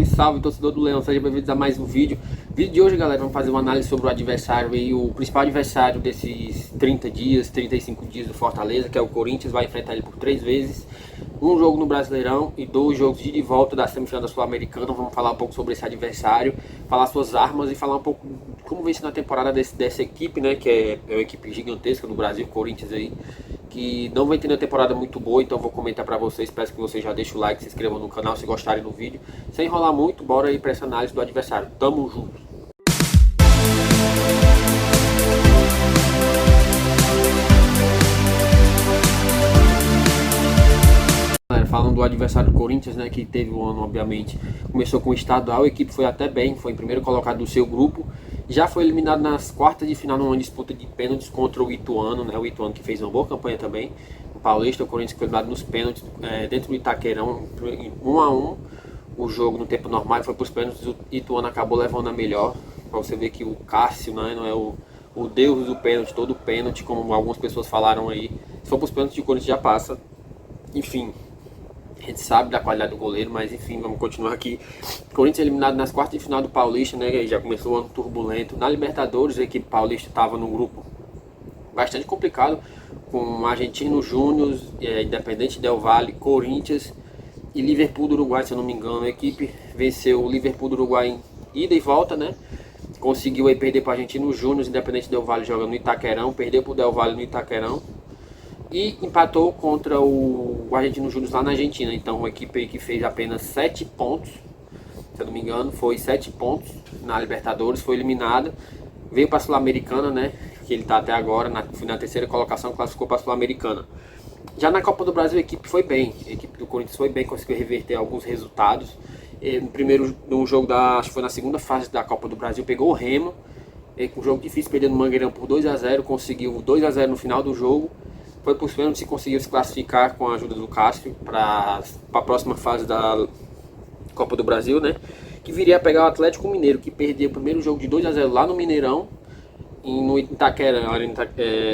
Salve, salve, torcedor do Leão, seja bem-vindos a mais um vídeo. Vídeo de hoje, galera, vamos fazer uma análise sobre o adversário e o principal adversário desses 30 dias, 35 dias do Fortaleza, que é o Corinthians. Vai enfrentar ele por 3 vezes, um jogo no Brasileirão e 2 jogos de ida e volta da semifinal da Sul-Americana. Vamos falar um pouco sobre esse adversário, falar suas armas e falar um pouco como vem sendo a temporada dessa equipe, né, que é uma equipe gigantesca no Brasil, Corinthians aí, que não vai ter uma temporada muito boa. Então vou comentar pra vocês, peço que vocês já deixem o like, se inscrevam no canal se gostarem do vídeo. Sem enrolar muito, bora aí pra essa análise do adversário. Tamo junto! Falando do adversário do Corinthians, né, que teve um ano, obviamente, começou com o estadual, a equipe foi até bem, foi em primeiro colocado do seu grupo, já foi eliminado nas quartas de final numa disputa de pênaltis contra o Ituano, né, o Ituano que fez uma boa campanha também, o Paulista. O Corinthians foi eliminado nos pênaltis, dentro do Itaquerão, 1-1, o jogo no tempo normal, e foi para os pênaltis. O Ituano acabou levando a melhor, para você ver que o Cássio, né, não é o deus do pênalti, todo pênalti, como algumas pessoas falaram aí. Se for para os pênaltis, o Corinthians já passa, enfim. A gente sabe da qualidade do goleiro, mas enfim, vamos continuar aqui. Corinthians eliminado nas quartas de final do Paulista, né? Já começou o ano turbulento. Na Libertadores, a equipe paulista estava num grupo bastante complicado, com Argentino Júnior, Independente Del Valle, Corinthians e Liverpool do Uruguai, se eu não me engano. A equipe venceu o Liverpool do Uruguai em ida e volta, né? Conseguiu aí perder para Argentino Júnior, Independente Del Valle jogando no Itaquerão, perdeu para o Del Valle no Itaquerão e empatou contra o Argentino Júnior lá na Argentina. Então uma equipe aí que fez apenas 7 pontos, se eu não me engano, foi 7 pontos na Libertadores, foi eliminada, veio para a Sul-Americana, né, que ele está até agora, foi na terceira colocação, classificou para a Sul-Americana. Já na Copa do Brasil a equipe foi bem, a equipe do Corinthians foi bem, conseguiu reverter alguns resultados. No jogo acho que foi na segunda fase da Copa do Brasil, pegou o Remo, um jogo difícil, perdendo no Mangueirão por 2-0, conseguiu 2-0 no final do jogo. Foi para os pênaltis e conseguiu se classificar com a ajuda do Cássio para a próxima fase da Copa do Brasil, né? Que viria a pegar o Atlético Mineiro, que perdeu o primeiro jogo de 2-0 lá no Mineirão, no Itaquera,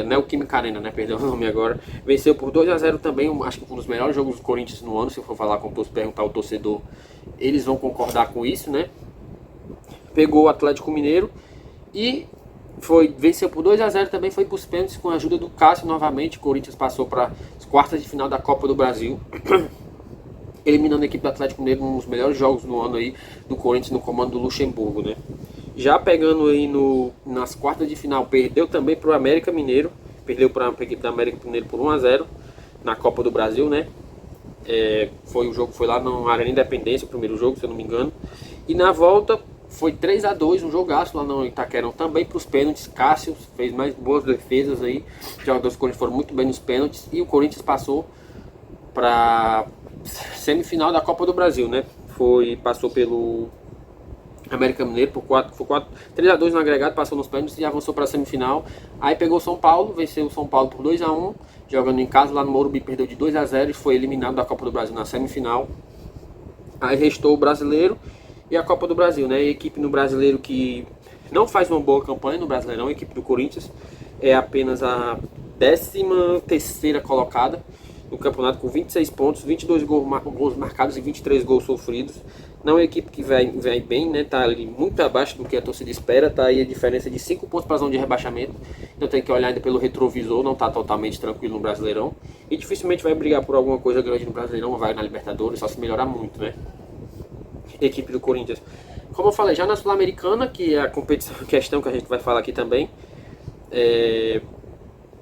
Neoquímica Arena, né? Perdeu o nome agora. Venceu por 2-0 também, acho que um dos melhores jogos do Corinthians no ano. Se eu for falar com perguntar ao torcedor, eles vão concordar com isso, né? Pegou o Atlético Mineiro e venceu por 2-0 também, foi para os pênaltis com a ajuda do Cássio novamente. O Corinthians passou para as quartas de final da Copa do Brasil, eliminando a equipe do Atlético Mineiro, um dos melhores jogos no ano aí do Corinthians no comando do Luxemburgo, né? Já pegando aí nas quartas de final, perdeu também para o América Mineiro, perdeu para a equipe da América Mineiro por 1-0 na Copa do Brasil, né? O jogo foi lá na Arena Independência, o primeiro jogo, se eu não me engano, e na volta foi 3-2, um jogaço lá no Itaquerão, também para os pênaltis. Cássio fez mais boas defesas aí, os jogadores do Corinthians foram muito bem nos pênaltis, e o Corinthians passou para semifinal da Copa do Brasil, né? Passou pelo América Mineiro por 3-2 no agregado, passou nos pênaltis e avançou para a semifinal. Aí pegou o São Paulo, venceu o São Paulo por 2-1, jogando em casa lá no Morumbi, perdeu de 2-0 e foi eliminado da Copa do Brasil na semifinal. Aí restou o Brasileiro e a Copa do Brasil, né? A equipe no Brasileiro que não faz uma boa campanha no Brasileirão, a equipe do Corinthians é apenas a 13ª colocada no campeonato, com 26 pontos, 22 gols marcados e 23 gols sofridos. Não é uma equipe que vai bem, né? Tá ali muito abaixo do que a torcida espera, tá aí a diferença de 5 pontos para a zona de rebaixamento. Então tem que olhar ainda pelo retrovisor, não tá totalmente tranquilo no Brasileirão. E dificilmente vai brigar por alguma coisa grande no Brasileirão, vai na Libertadores, só se melhorar muito, né? Equipe do Corinthians, como eu falei, já na Sul-Americana, que é a questão que a gente vai falar aqui também.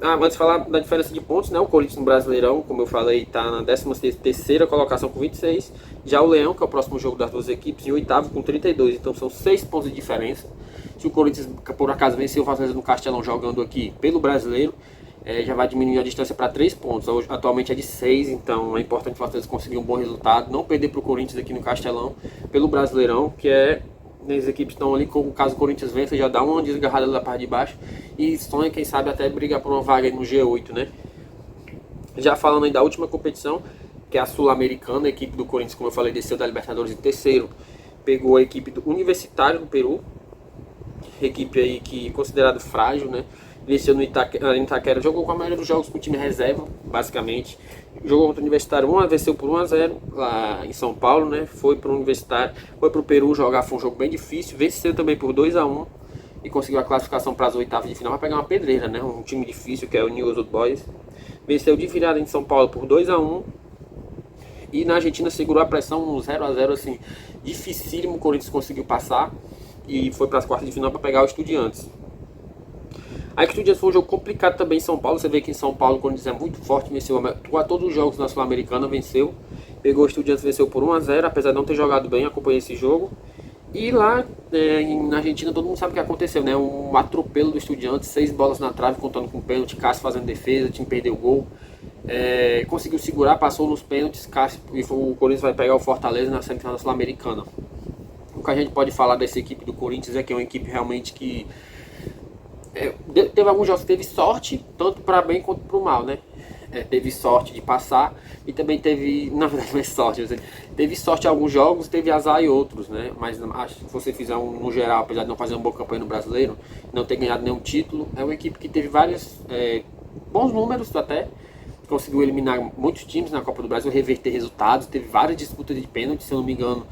Antes de falar da diferença de pontos, né? O Corinthians no Brasileirão, como eu falei, está na 13ª colocação com 26. Já o Leão, que é o próximo jogo das duas equipes, em 8º com 32. Então são 6 pontos de diferença. Se o Corinthians, por acaso, vencer o Fortaleza no Castelão jogando aqui pelo Brasileiro, já vai diminuir a distância para 3 pontos. Hoje, atualmente é de 6, então é importante o Fortaleza conseguir um bom resultado, não perder para o Corinthians aqui no Castelão pelo Brasileirão, que as equipes estão ali, caso o Corinthians vença, já dá uma desgarrada da parte de baixo e sonha, quem sabe, até brigar por uma vaga no G8, né? Já falando aí da última competição, que é a Sul-Americana, a equipe do Corinthians, como eu falei, desceu da Libertadores em terceiro, pegou a equipe do Universitário do Peru, equipe aí que é considerada frágil, né? venceu no Itaquera, jogou com a maioria dos jogos com o time reserva, basicamente. Jogou contra o Universitário 1, venceu por 1-0 lá em São Paulo, né? Foi para o Universitário, foi para o Peru jogar, foi um jogo bem difícil, venceu também por 2-1 e conseguiu a classificação para as oitavas de final para pegar uma pedreira, né? Um time difícil que é o News Old Boys. Venceu de virada em São Paulo por 2-1 e na Argentina segurou a pressão, um 0-0 assim, dificílimo. O Corinthians conseguiu passar e foi para as quartas de final para pegar o Estudiantes. Aí que o Estudiantes foi um jogo complicado também em São Paulo. Você vê que em São Paulo o Corinthians é muito forte, venceu todos os jogos na Sul-Americana, venceu. Pegou o Estudiantes, venceu por 1-0, apesar de não ter jogado bem, acompanhei esse jogo. E lá na Argentina todo mundo sabe o que aconteceu, né? Um atropelo do Estudiantes, 6 bolas na trave, contando com pênalti, Cássio fazendo defesa, o time perdeu o gol. Conseguiu segurar, passou nos pênaltis, Cássio, e o Corinthians vai pegar o Fortaleza na semifinal da Sul-Americana. O que a gente pode falar dessa equipe do Corinthians é que é uma equipe realmente que teve alguns jogos que teve sorte, tanto para bem quanto para o mal, né? Teve sorte de passar e também teve, na verdade não é sorte, teve sorte em alguns jogos, teve azar em outros, né? Mas acho que se você fizer no geral, apesar de não fazer uma boa campanha no Brasileiro, não ter ganhado nenhum título, é uma equipe que teve vários bons números até, conseguiu eliminar muitos times na Copa do Brasil, reverter resultados, teve várias disputas de pênalti, se eu não me engano,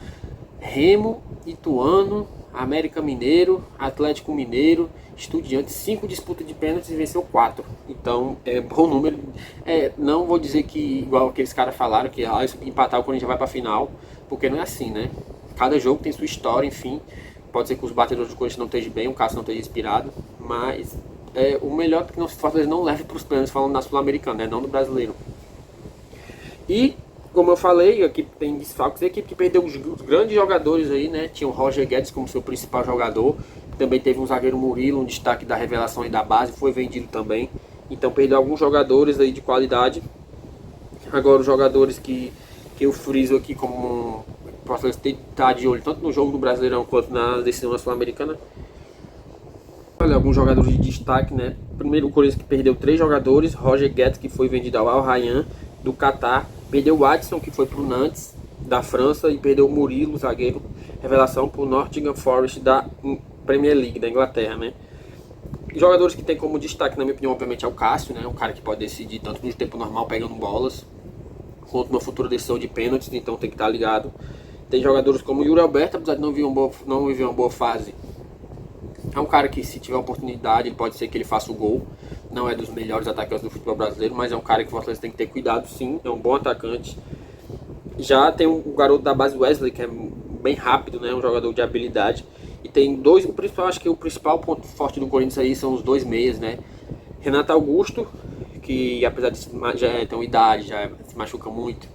Remo, Ituano, América Mineiro, Atlético Mineiro, Estudiantes, 5 disputas de pênaltis e venceu 4. Então é bom número. Não vou dizer que igual aqueles caras falaram que se empatar o Corinthians vai para a final, porque não é assim, né? Cada jogo tem sua história, enfim. Pode ser que os batedores do Corinthians não estejam bem, o Cássio não esteja inspirado, mas o melhor é que o Fortaleza não leve para os pênaltis, falando da Sul-Americana, né? Não do Brasileiro. E como eu falei, a equipe tem desfalques, a equipe que perdeu os grandes jogadores aí, né? Tinha o Roger Guedes como seu principal jogador, também teve um zagueiro Murilo, um destaque da revelação e da base, foi vendido também. Então perdeu alguns jogadores aí de qualidade. Agora os jogadores que eu friso aqui como posso estar de olho tanto no jogo do Brasileirão quanto na decisão Sul-Americana. Olha, alguns jogadores de destaque, né? Primeiro o Corinthians que perdeu 3 jogadores, Roger Guedes que foi vendido ao Al Rayyan do Catar, perdeu o Adson que foi para o Nantes da França e perdeu o Murilo, zagueiro, revelação para o Nottingham Forest da Premier League da Inglaterra, né? Jogadores que tem como destaque, na minha opinião, obviamente é o Cássio, né? Um cara que pode decidir tanto no tempo normal pegando bolas, quanto numa futura decisão de pênaltis, então tem que estar ligado. Tem jogadores como o Yuri Alberto, apesar de não viver uma boa fase, é um cara que se tiver oportunidade, pode ser que ele faça o gol. Não é dos melhores atacantes do futebol brasileiro, mas é um cara que o Fortaleza tem que ter cuidado, sim, é um bom atacante. Já tem o garoto da base Wesley, que é bem rápido, né? Um jogador de habilidade. E tem dois, acho que o principal ponto forte do Corinthians aí são os 2 meias, né? Renato Augusto, que apesar de já ter uma idade, já se machuca muito.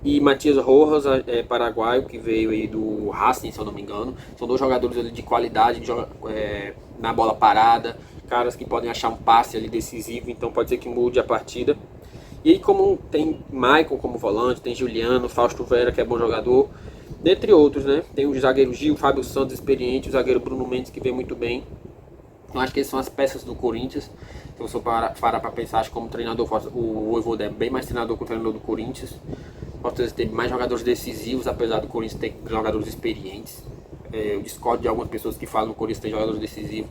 E Matias Rojas, paraguaio, que veio aí do Racing, se eu não me engano. São 2 jogadores ali de qualidade, na bola parada, caras que podem achar um passe ali decisivo, então pode ser que mude a partida. E aí como tem Maicon como volante, tem Juliano, Fausto Vera, que é bom jogador, dentre outros, né? Tem o zagueiro Gil, Fábio Santos, experiente, o zagueiro Bruno Mendes, que vem muito bem. Eu acho que essas são as peças do Corinthians. Se você parar para pensar, acho que como treinador, o Vojvoda é bem mais treinador que o treinador do Corinthians. O Fortaleza teve mais jogadores decisivos, apesar do Corinthians ter jogadores experientes. Eu discordo de algumas pessoas que falam que o Corinthians tem jogadores decisivos.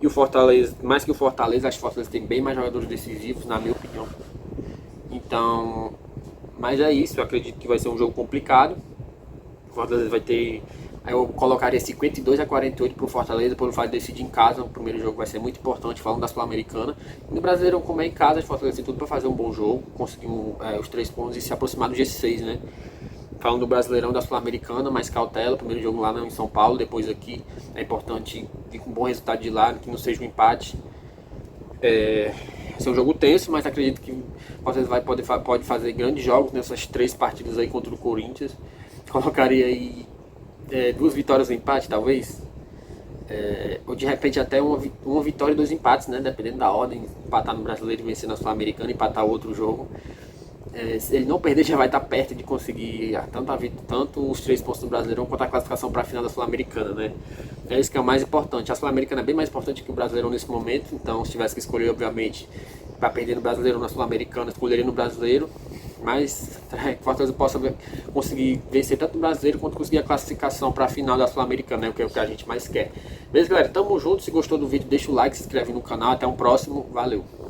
E o Fortaleza, mais que o Fortaleza, acho que o Fortaleza tem bem mais jogadores decisivos, na minha opinião. Então, mas é isso, eu acredito que vai ser um jogo complicado. O Fortaleza vai ter, eu colocaria 52-48 para o Fortaleza, por fato de decidir em casa. O primeiro jogo vai ser muito importante, falando da Sul-Americana. No Brasileiro, como é em casa, o Fortaleza tem tudo para fazer um bom jogo, conseguir os 3 pontos e se aproximar do G6, né? Falando do Brasileirão, da Sul-Americana, mais cautela, primeiro jogo lá em São Paulo, depois aqui. É importante vir com um bom resultado de lá, que não seja um empate. Vai ser um jogo tenso, mas acredito que o Fortaleza pode fazer grandes jogos nessas 3 partidas aí contra o Corinthians. Colocaria aí 2 vitórias e um empate, talvez. Ou de repente até uma vitória e 2 empates, né? Dependendo da ordem, empatar no Brasileiro e vencer na Sul-Americana, empatar outro jogo. Se ele não perder, já vai estar perto de conseguir tanto os 3 pontos do Brasileirão quanto a classificação para a final da Sul-Americana, né? É isso que é o mais importante. A Sul-Americana é bem mais importante que o Brasileirão nesse momento, então se tivesse que escolher, obviamente, para perder no Brasileiro ou na Sul-Americana, escolheria no Brasileiro. Mas que o Fortaleza possa conseguir vencer tanto o brasileiro quanto conseguir a classificação para a final da Sul-Americana, né, que é o que a gente mais quer. Beleza, galera? Tamo junto. Se gostou do vídeo, deixa o like, se inscreve no canal. Até um próximo. Valeu!